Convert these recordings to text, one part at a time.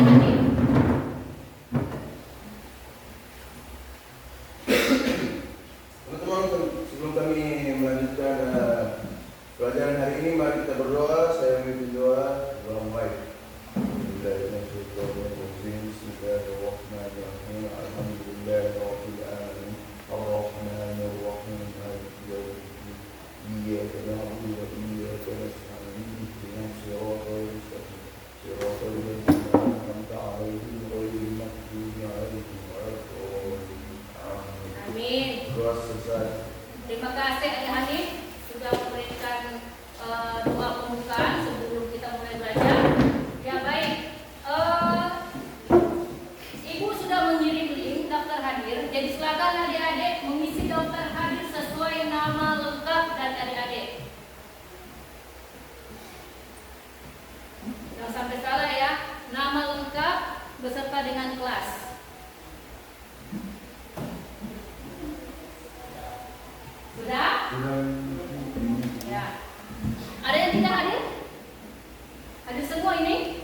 hadir. Teman-teman, sebelum kami melanjutkan pelajaran hari ini, mari kita berdoa. Saya memimpin doa yang baik. Bismillahirrahmanirrahim. Alhamdulillahirabbil alamin. Arrahmanirrahim. Maliki yaumiddin. Iyyaka na'budu wa iyyaka nasta'in. Ihdinas siratal mustaqim. Siratal ladzina an'amta 'alaihim ghairil maghdubi 'alaihim waladdallin. Amin. Doa selesai. Terima kasih Ayah Hanif sudah memberikan doa pembukaan sebelum kita mulai belajar. Ya baik, Ibu sudah mengirim link daftar hadir. Jadi silakan adik-adik mengisi daftar hadir sesuai nama lengkap dan adik-adik. Jangan sampai salah ya, nama lengkap beserta dengan kelas. Sudah? Ya. Ada yang tidak hadir? Hadir semua ini?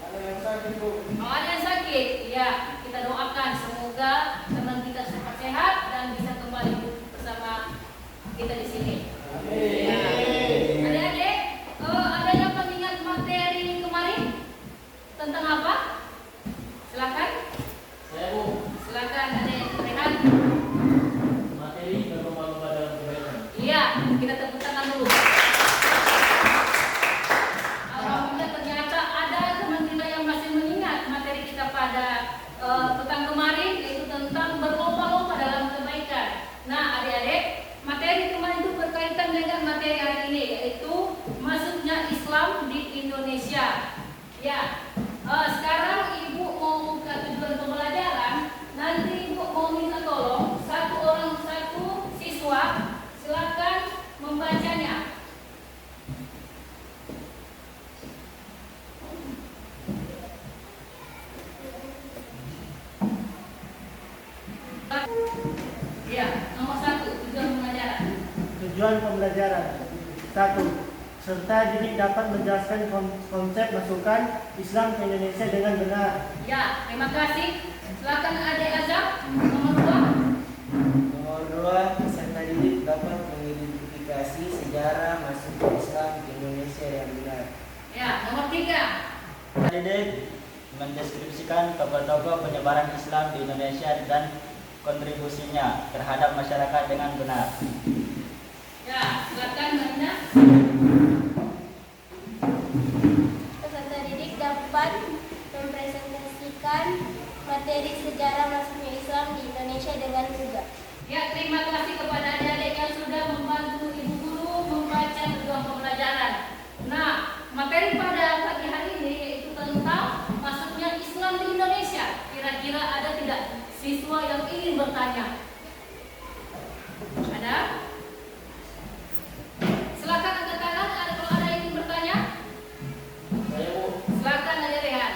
Ada yang sakit, Bu. Oh, ada yang sakit. Ya, kita doakan semoga teman kita sehat-sehat dan bisa kembali bersama kita di sini. Ya. Adik-adik, ada yang mengingat materi kemarin? Tentang apa? Silakan. Saya, Bu. Silakan adik Rehan. Materi berlomba-lomba dalam kebaikan. Iya, kita tepuk tangan dulu. Alhamdulillah ternyata ada teman kita yang masih mengingat materi kita pada petang kemarin, yaitu tentang berlomba-lomba dalam kebaikan. Nah, adik-adik, materi kemarin itu berkaitan dengan materi hari ini, yaitu masuknya Islam di Indonesia. Ya, sekarang Ibu mau buka tujuan pembelajaran. Nanti Ibu mau minta tolong satu orang satu siswa, silakan membacanya. Ya, nomor 1 tujuan pembelajaran. Tujuan pembelajaran 1. Serta didik dapat menjelaskan konsep masukan Islam ke Indonesia dengan benar. Ya, terima kasih. Silakan Adik Azab. Nomor 2. Nomor 2, peserta didik dapat mengidentifikasi sejarah masuk Islam ke Indonesia yang benar. Ya, nomor 3. Didik mendeskripsikan tokoh-tokoh penyebaran Islam di Indonesia dan kontribusinya terhadap masyarakat dengan benar. Ya, silakan Marina. Peserta didik dapat mempresentasikan materi sejarah masuknya Islam di Indonesia dengan mudah. Ya, terima kasih kepada adik-adik yang sudah membantu Ibu Guru membaca tujuan pembelajaran. Nah, materi pada pagi hari ini yaitu tentang masuknya Islam di Indonesia. Kira-kira ada tidak siswa yang ingin bertanya? Ada? Silakan angkat tangan kalau ada yang ingin bertanya. Saya, Bu. Silakan Adik Rehan.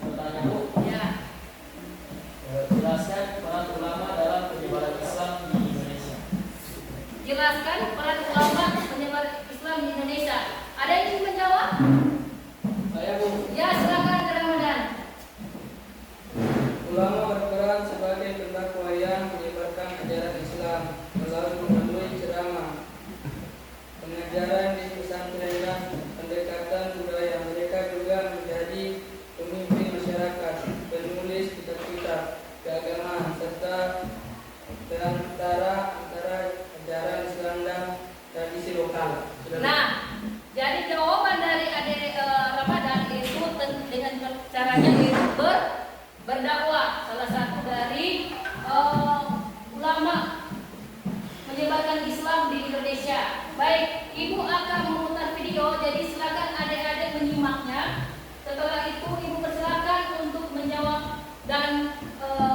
Bertanya, Bu. Ya. Jelaskan peran ulama dalam penyebaran Islam di Indonesia. Jelaskan peran ulama penyebar Islam di Indonesia. Ada yang ingin menjawab? Saya, Bu. Ya, silakan Ramadan. Ulama berperan sebagai pendakwah yang menyebarkan ajaran Islam melalui ceramah, pengajaran di pesantren dan pendekatan budaya. Mereka juga menjadi pemimpin masyarakat, penulis kitab-kitab keagamaan serta perantara antara ajaran Islam dan tradisi lokal. Nah, jadi jawaban dari adik Ramadan itu dengan caranya itu berdakwah. Salah satu dari ulama menyebarkan Islam di Indonesia. Baik, Ibu akan memutar video, jadi silakan adik-adik menyimaknya. Setelah itu Ibu persilakan untuk menjawab dan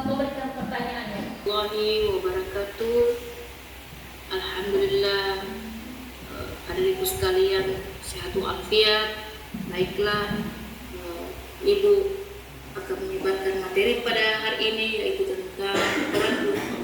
memberikan pertanyaannya. Warahmatullahi wabarakatuh. Alhamdulillah, hadirin sekalian sehat walafiat. Baiklah, Ibu akan menyebarkan materi pada hari ini, yaitu tentang peran ulama.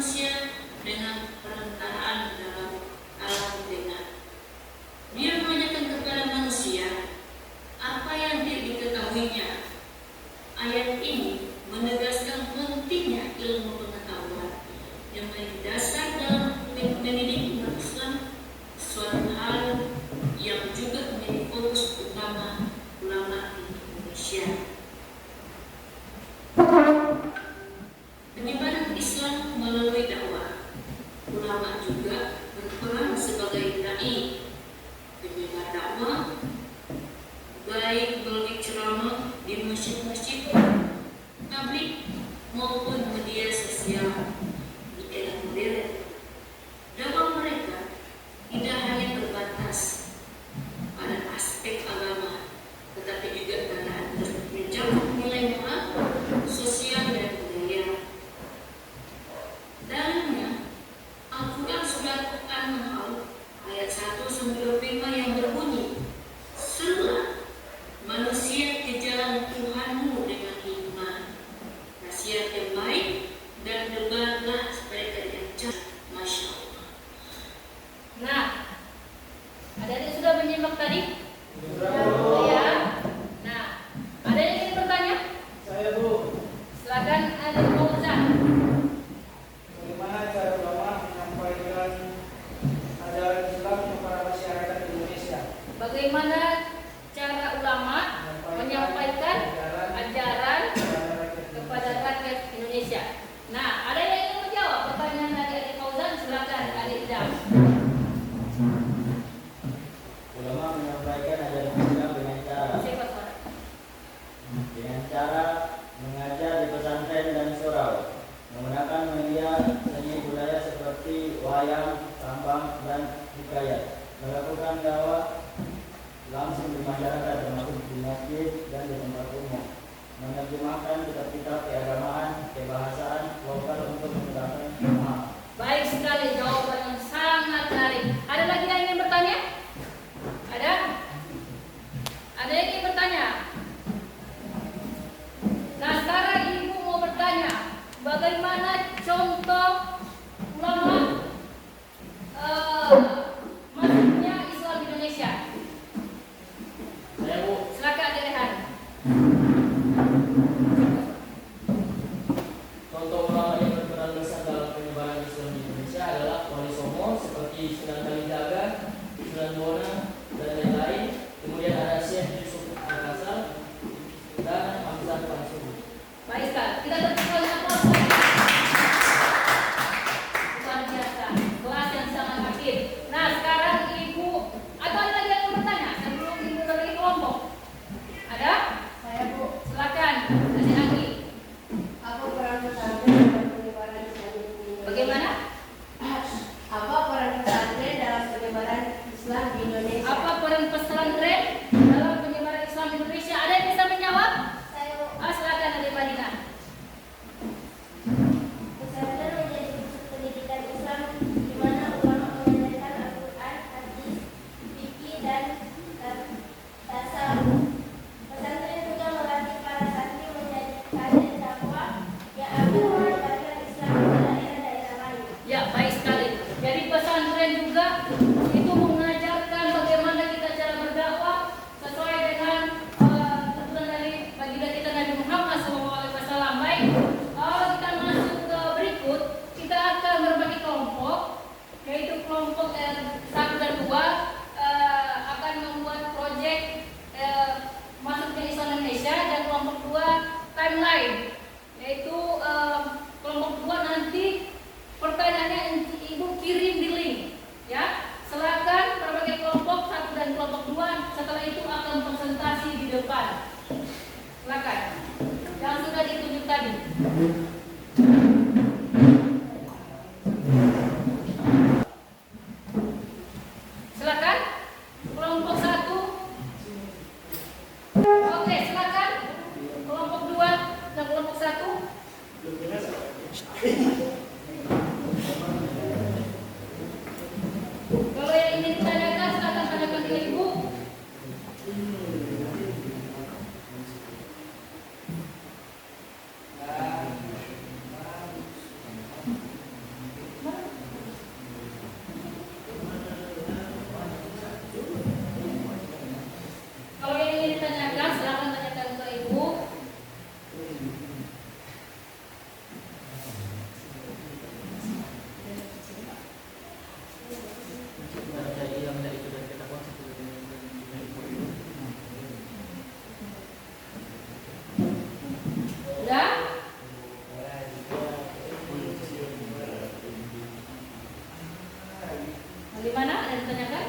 manusia dengan perencanaan dalam alam benar. Dia menanyakan kepada manusia apa yang diketahuinya. Ayat ini menegaskan pentingnya ilmu pengetahuan yang menjadi dasar dalam mendidik umat Islam, suatu hal yang juga menjadi fokus utama ulama di Indonesia. Penyebaran Islam melalui dakwah, ulama juga berperan sebagai dai, penyebar dakwah, baik melalui ceramah di masjid-masjid, tablik maupun media sosial di era modern. Dakwah mereka tidak hanya terbatas pada aspek agama, tetapi juga pada mencakup nilai moral, sosial, dan budaya. Dalamnya, Al-Quran surat An-Nahl ayat 1-25 yang berbunyi, "Serulah manusia ke jalan Tuhanmu dengan hikmah, nasihat yang baik, dan berbahagialah mereka yang jahat." Masya Allah. Nah, ada yang sudah menyimak tadi? Ya. Nah, ada yang ingin bertanya? Saya Bu, Silakan Adik Fauzan. bagaimana cara ulama menyampaikan ajaran Islam kepada masyarakat Indonesia? Bagaimana cara ulama menyampaikan ajaran kepada rakyat Indonesia? Nah, ada yang ingin menjawab pertanyaan Adik Fauzan? Silakan Adik Idam. Ulama menyampaikan ajaran Islam Siapa suara? dengan cara mengajar di pesantren dan surau, menggunakan media seni budaya seperti wayang, tambang, dan hikayat, melakukan dakwah langsung di masyarakat termasuk di masjid dan di tempat umum, menerjemahkan kitab-kitab keagamaan ke bahasa lokal untuk memudahkan pemahaman. Baik sekali, jawaban yang sangat menarik. Ada lagi yang ingin bertanya? Ada? Ada yang ingin bertanya? Nah, sekarang Ibu mau bertanya, bagaimana contoh ulama masuknya Islam di Indonesia? Saya Bu, Silakan Adik Rehan. Contoh ulama yang berperan besar dalam penyebaran Islam di Indonesia adalah Wali Songo seperti Sunan Kalijaga, Sunan Bona, dan lain-lain. Kemudian ada Syekh Yusuf Al-Kasal dan Hamzah Pansuri. Baik sekali, kita terima aplaus. Luar biasa, kelas yang sangat aktif. Nah, sekarang Ibu, atau ada lagi yang mau bertanya sebelum Ibu berbagi kelompok? Ada? Saya Bu, Silakan, Adik Anggi. apa peran pesantren dalam penyebaran Islam di Indonesia? Bagaimana? Apa peran pesantren dalam penyebaran Islam di Indonesia? Apa peran pesantren dalam penyebaran Islam di Indonesia? Ada yang bisa menjawab? Saya Bu, Silakan Adik Badina. pesantren menjadi pusat pendidikan Islam di mana ulama mengajarkan Al-Quran, hadis, fikih, dan tasawuf. Pesantren juga melatih para santri menjadi kader dakwah yang akan menyebarkan Islam ke daerah-daerah lain. Ya, baik sekali. Jadi pesantren juga itu mengajarkan bagaimana kita cara berdakwah sesuai dengan tuntunan dari baginda kita Nabi Muhammad SAW. Baik, kalau kita masuk ke berikut, kita akan berbagi kelompok, yaitu kelompok 1 dan 2 akan membuat proyek masuknya Islam Indonesia, dan kelompok 2 timeline, yaitu kelompok 2 nanti pertanyaannya Ibu kirim di link, ya. Silakan berbagai kelompok 1 dan kelompok 2. Setelah itu akan presentasi di depan. Silakan. Yang sudah ditunjuk tadi. Silakan. Kelompok 1. Oke, silakan. Kelompok 2 dan kelompok Bagaimana? Ada yang ditanyakan?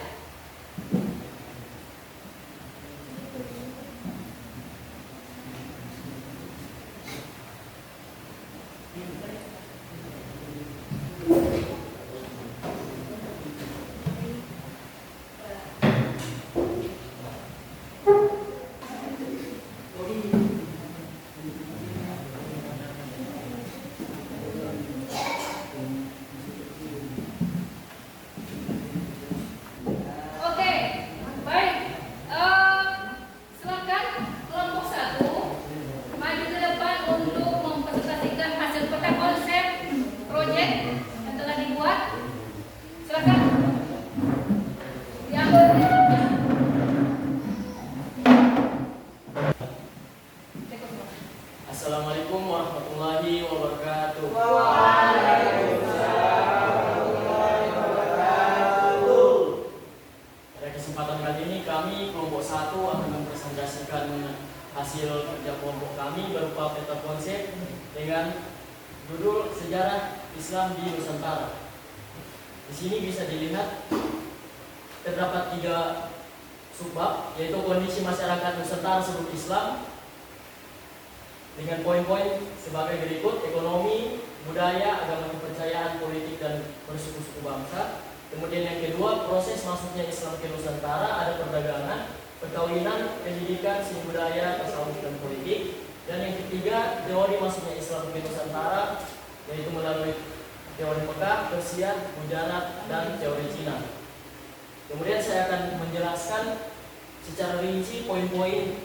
Oke, baik. Silakan kelompok 1 maju ke depan untuk mempresentasikan hasil peta konsep proyek yang telah dibuat. Silakan. Yang Assalamualaikum warahmatullahi wabarakatuh. Pada kesempatan kali ini kami kelompok 1 akan mempresentasikan hasil kerja kelompok kami berupa peta konsep dengan judul Sejarah Islam di Nusantara. Di sini bisa dilihat terdapat 3 subbab, yaitu kondisi masyarakat Nusantara sebelum Islam dengan poin-poin sebagai berikut: ekonomi, budaya, agama kepercayaan, politik, dan bersuku-suku bangsa. Kemudian yang kedua, proses masuknya Islam ke Nusantara, ada perdagangan, perkawinan, pendidikan, seni budaya, tasawuf, dan politik. Dan yang ketiga, teori masuknya Islam ke Nusantara, yaitu melalui teori Mekah, Persia, Gujarat, dan teori Cina. Kemudian saya akan menjelaskan secara rinci poin-poin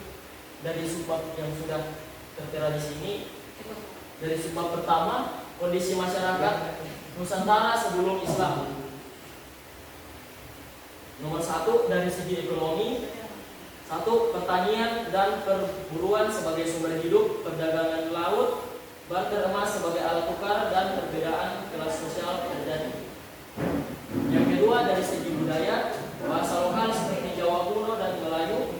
dari subbab yang sudah tertera di sini. Dari subbab pertama, kondisi masyarakat Nusantara sebelum Islam. Nomor 1, dari segi ekonomi. 1, pertanian dan perburuan sebagai sumber hidup, perdagangan laut, barter emas sebagai alat tukar, dan perbedaan kelas sosial terjadi. Yang kedua, dari segi budaya, bahasa lokal seperti Jawa kuno dan Melayu,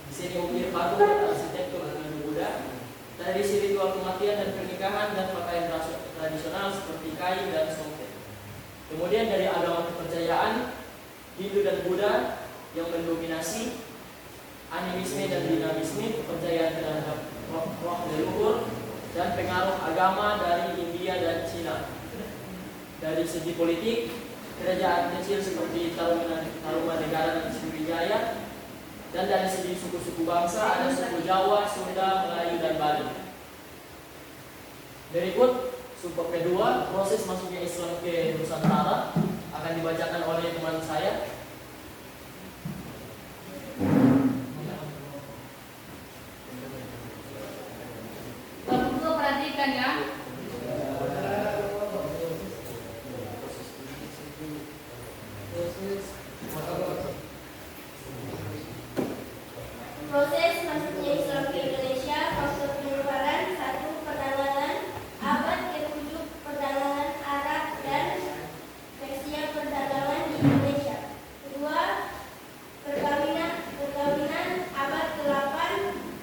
di sini ukir batu, arsitektur, dan Buddha. Tradisi ritual kematian dan pernikahan, dan pakaian tradisional seperti kain dan songket. Kemudian dari agama kepercayaan, Hindu dan Buddha yang mendominasi, animisme dan dinamisme, kepercayaan terhadap roh leluhur, dan pengaruh agama dari India dan Cina. Dari segi politik, kerajaan kecil seperti Tarumanegara dan Sriwijaya. Dan dari segi suku-suku bangsa, ada suku Jawa, Sunda, Melayu, dan Bali. Berikut subbab kedua, proses masuknya Islam ke Nusantara, akan dibacakan oleh teman saya. Bapak perhatikan ya. Proses masuknya Islam ke Indonesia, faktor penyebaran. 1. Perdagangan. Abad ke-7, perdagangan Arab dan Persia, perdagangan di Indonesia. 2. Perkawinan. Abad ke-8,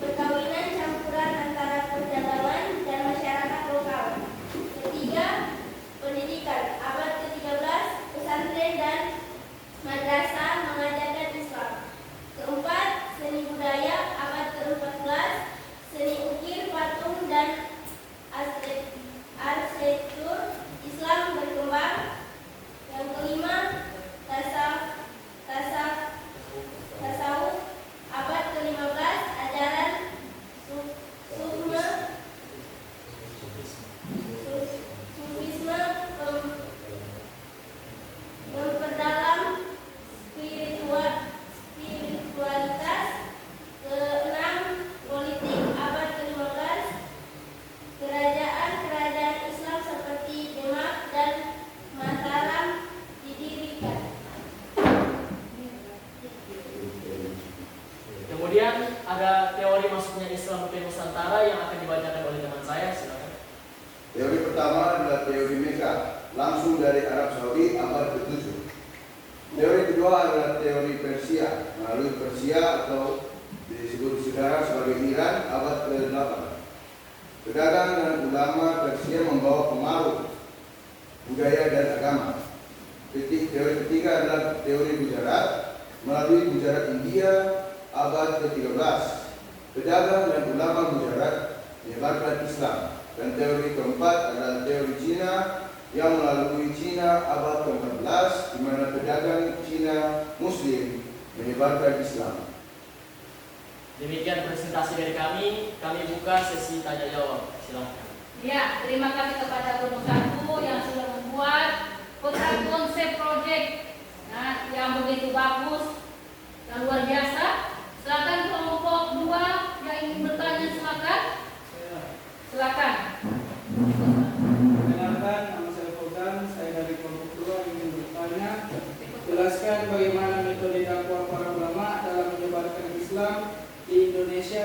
perkawinan campuran antara perdagangan dan masyarakat lokal. 3. Pendidikan. Abad ke-13, pesantren dan madrasah mengajarkan Islam. 4. Seni budaya. Abad ke-14, seni ukir, patung, dan arsitektur Islam berkembang. Yang kelima, tasawuf. Abad ke-15, ajaran sufisme memperdalam spiritualitas. Ke-6, politik. Abad ke-15, kerajaan Islam seperti Demak dan Mataram didirikan. Kemudian ada teori masuknya Islam ke Nusantara yang akan dibacakan oleh teman saya. Silakan. Teori pertama adalah teori Mekah, langsung dari Arab Saudi abad ke-7. Teori kedua adalah teori Persia, melalui Persia atau disebut sekarang sebagai Iran abad ke-8. Pedagang dan ulama Persia membawa pengaruh budaya dan agama. Teori ketiga adalah teori Gujarat. Melalui Gujarat India abad ke-13, pedagang dan ulama Gujarat menyebarkan Islam. Dan teori keempat adalah teori Cina yang melalui Cina abad ke-14, di mana pedagang Cina Muslim menyebarkan Islam. Demikian presentasi dari kami buka sesi tanya jawab. Silakan. Ya, terima kasih kepada Guru Satu yang sudah membuat konsep project yang begitu bagus dan luar biasa. Silakan kelompok 2 yang ingin bertanya, silakan. Silakan. Perkenalkan, nama saya Fogan, saya dari kelompok 2 ingin bertanya. Jelaskan bagaimana metode dakwah para ulama dalam menyebarkan Islam di Indonesia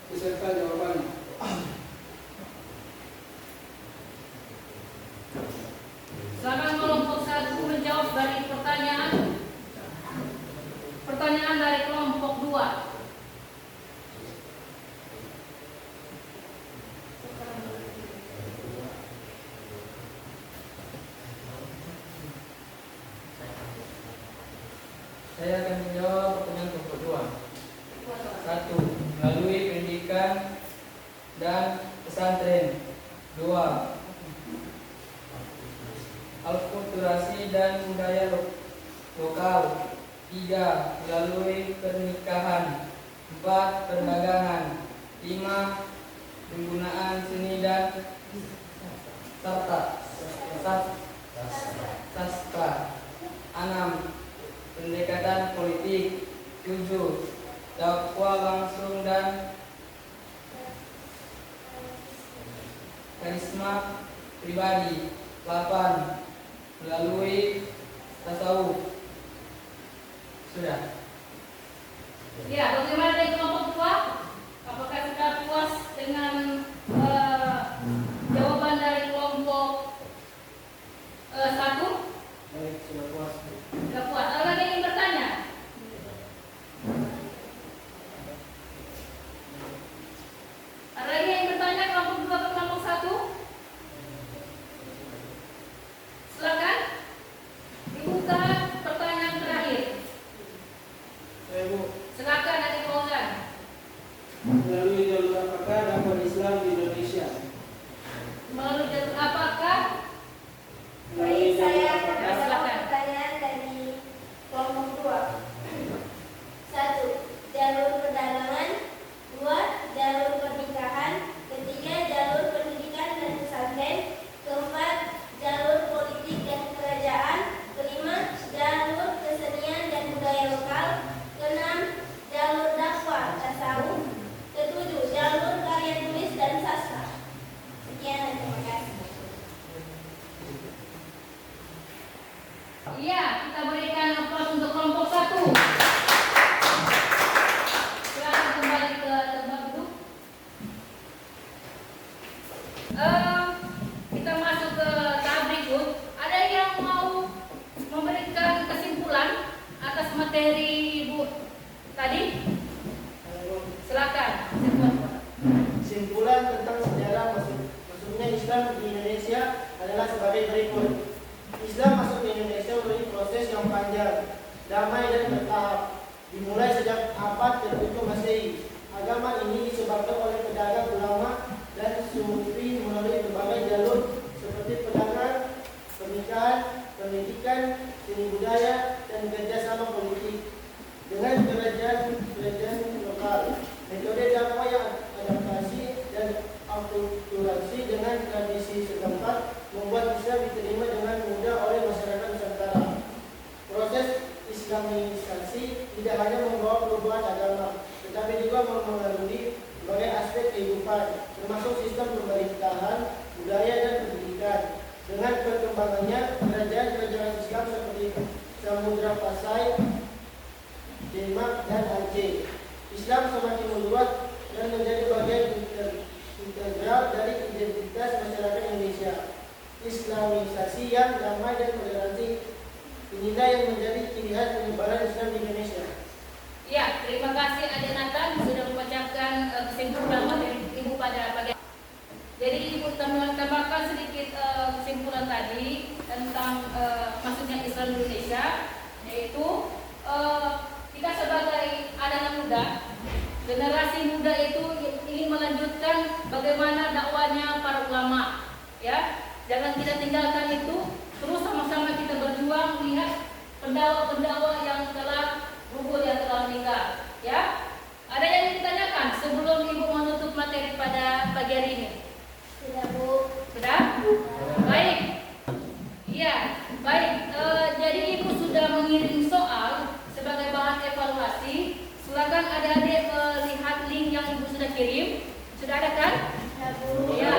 beserta jawabannya. Silakan kelompok 1 menjawab dari pertanyaan dari kelompok 2. Saya akan menjawab pertanyaan kelompok 2. 1. Melalui pendidikan dan pesantren. 2. Alkulturasi dan budaya lokal. 3. Melalui pernikahan. 4. Perdagangan. 5. Penggunaan seni dan sastra. 6. Pendekatan politik. 7. Dakwah langsung dan karisma pribadi. 8. Melalui tasawuf. Sudah. Ya, bagaimana dari kelompok 2? Apakah sudah puas dengan jawaban dari kelompok 1? Baik, sudah puas. Sudah puas. Ada lagi yang ingin bertanya? Ada lagi yang bertanya kelompok 2 ke kelompok 1? Silakan. Dibuka pertanyaan terakhir. Bu, Silakan Adik Fauzan. melalui jalur apakah dakwah Islam di Indonesia? Melalui jalur apakah? Baik, saya akan Silakan. menjawab pertanyaan dari kelompok 2. 1. Jalur perdagangan. 2. Jalur pernikahan. 3. Jalur pendidikan dan pesantren. 4. Jalur politik dan kerajaan. 5. Jalur kesenian dan budaya lokal. 6. Jalur dakwah tasawuf. 7. Jalur karya tulis dan sastra. Sekian, terima kasih. Iya, kita berikan aplaus untuk kelompok 1. Silakan kembali ke tempat duduk. Kita masuk ke tahap berikut. Ada yang mau memberikan kesimpulan atas materi Ibu tadi? Silakan. Kesimpulan tentang sejarah masuknya Islam di Indonesia adalah sebagai berikut. Islam masuk ke Indonesia melalui proses yang panjang, damai dan bertahap. Dimulai sejak abad ke-7 Masehi. Agama ini disebabkan oleh pedagang ulama dan sufi melalui berbagai jalur seperti perdagangan, pernikahan, pendidikan, seni budaya, dan kerjasama politik dengan kerajaan lokal. Metode dakwah yang adaptasi dan akulturasi dengan tradisi setempat membuat Islam diterima dengan mudah oleh masyarakat Nusantara. Proses Islamisasi tidak hanya membawa perubahan agama, tetapi juga mempengaruhi berbagai aspek kehidupan, termasuk sistem pemerintahan, budaya, dan pendidikan. Dengan perkembangannya, kerajaan-kerajaan Islam seperti Samudra Pasai, Demak, dan Aceh, Islam semakin meluas dan menjadi bagian integral dari identitas masyarakat Indonesia. Islamisasi yang damai dan toleransi inilah yang menjadi ciri khas penyebaran Islam di Indonesia. Ya, terima kasih Adik Nathan sudah membacakan kesimpulan materi Ibu pada pagi. Jadi Ibu tambahkan sedikit kesimpulan tadi tentang maksudnya Islam di Indonesia, yaitu kita sebagai anak muda, generasi muda itu ingin melanjutkan bagaimana dakwanya para ulama, ya. Jangan kita tinggalkan itu, terus sama-sama kita berjuang melihat pendakwa-pendakwa yang telah gugur, yang telah meninggal, ya. Ada yang ditanyakan sebelum Ibu menutup materi pada pagi hari ini? Tidak, Bu. Sudah? Baik. Iya, baik. Jadi Ibu sudah mengirim soal sebagai bahan evaluasi. Silakan adik-adik lihat link yang Ibu sudah kirim. Sudah ada kan? Ya, Bu. Ya.